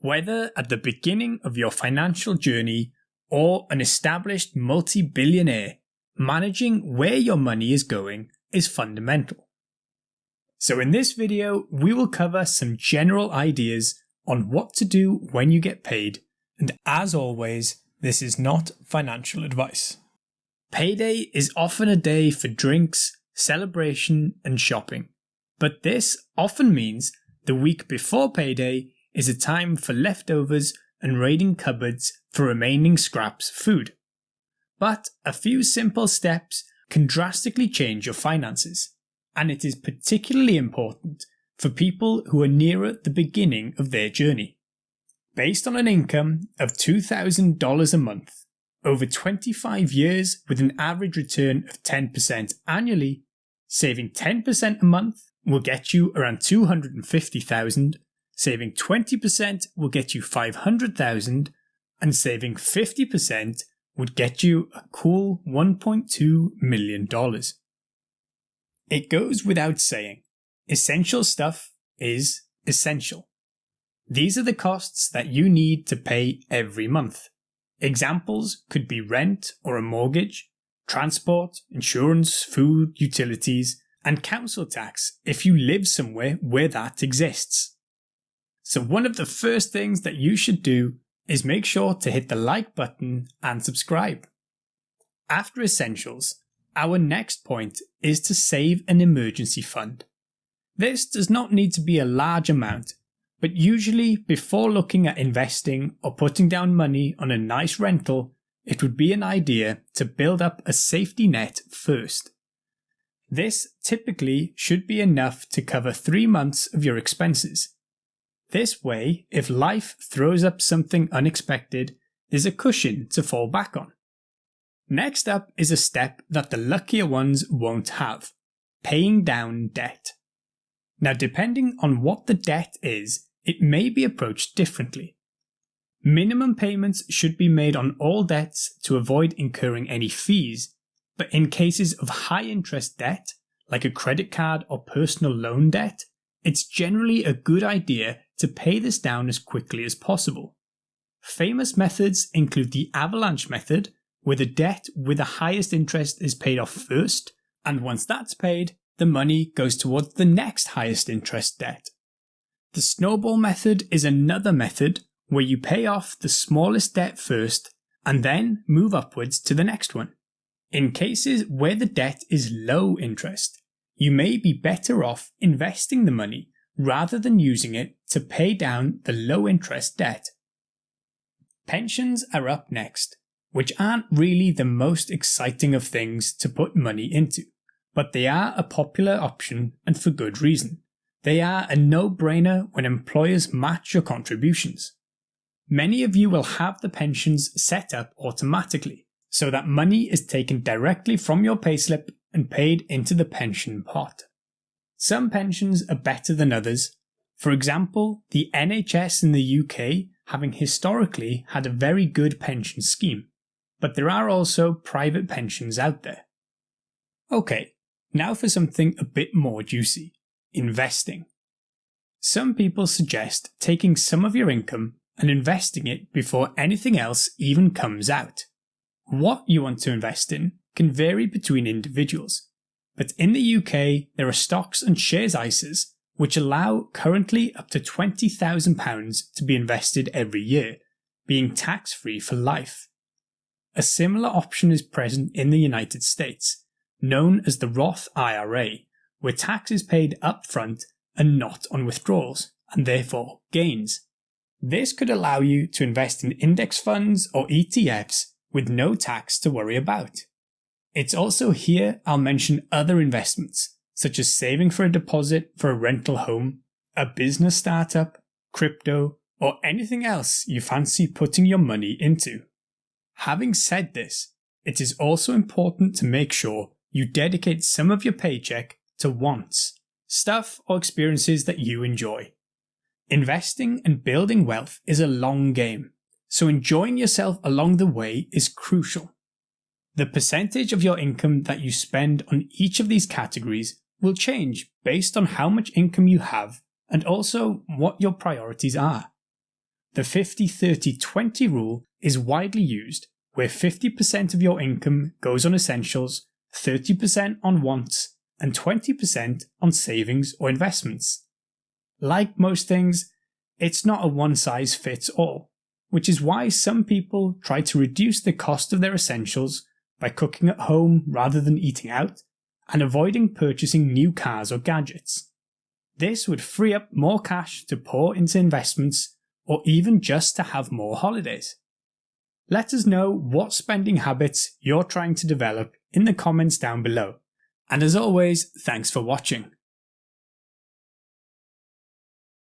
Whether at the beginning of your financial journey or an established multi-billionaire, managing where your money is going is fundamental. So in this video, we will cover some general ideas on what to do when you get paid, and as always, this is not financial advice. Payday is often a day for drinks, celebration, and shopping, but this often means the week before payday is a time for leftovers and raiding cupboards for remaining scraps of food. But a few simple steps can drastically change your finances, and it is particularly important for people who are nearer the beginning of their journey. Based on an income of $2,000 a month, over 25 years with an average return of 10% annually, saving 10% a month will get you around $250,000, saving 20% will get you $500,000, and saving 50% would get you a cool $1.2 million. It goes without saying, essential stuff is essential. These are the costs that you need to pay every month. Examples could be rent or a mortgage, transport, insurance, food, utilities, and council tax if you live somewhere where that exists. So one of the first things that you should do is make sure to hit the like button and subscribe. After essentials, our next point is to save an emergency fund. This does not need to be a large amount, but usually before looking at investing or putting down money on a nice rental, it would be an idea to build up a safety net first. This typically should be enough to cover 3 months of your expenses. This way, if life throws up something unexpected, there's a cushion to fall back on. Next up is a step that the luckier ones won't have: paying down debt. Now, depending on what the debt is, it may be approached differently. Minimum payments should be made on all debts to avoid incurring any fees, but in cases of high interest debt, like a credit card or personal loan debt, it's generally a good idea to pay this down as quickly as possible. Famous methods include the avalanche method, where the debt with the highest interest is paid off first, and once that's paid, the money goes towards the next highest interest debt. The snowball method is another method where you pay off the smallest debt first and then move upwards to the next one. In cases where the debt is low interest, you may be better off investing the money rather than using it to pay down the low interest debt. Pensions are up next, which aren't really the most exciting of things to put money into, but they are a popular option and for good reason. They are a no-brainer when employers match your contributions. Many of you will have the pensions set up automatically, so that money is taken directly from your payslip and paid into the pension pot. Some pensions are better than others. For example, the NHS in the UK having historically had a very good pension scheme, but there are also private pensions out there. Okay, now for something a bit more juicy: investing. Some people suggest taking some of your income and investing it before anything else even comes out. What you want to invest in can vary between individuals, but in the UK there are stocks and shares ISAs which allow currently up to £20,000 to be invested every year, being tax-free for life. A similar option is present in the United States, known as the Roth IRA, where tax is paid up front and not on withdrawals, and therefore gains. This could allow you to invest in index funds or ETFs with no tax to worry about. It's also here I'll mention other investments, such as saving for a deposit for a rental home, a business startup, crypto, or anything else you fancy putting your money into. Having said this, it is also important to make sure you dedicate some of your paycheck to wants, stuff or experiences that you enjoy. Investing and building wealth is a long game, so enjoying yourself along the way is crucial. The percentage of your income that you spend on each of these categories will change based on how much income you have and also what your priorities are. The 50-30-20 rule is widely used, where 50% of your income goes on essentials, 30% on wants, and 20% on savings or investments. Like most things, it's not a one-size-fits-all, which is why some people try to reduce the cost of their essentials by cooking at home rather than eating out, and avoiding purchasing new cars or gadgets. This would free up more cash to pour into investments or even just to have more holidays. Let us know what spending habits you're trying to develop in the comments down below. And as always, thanks for watching.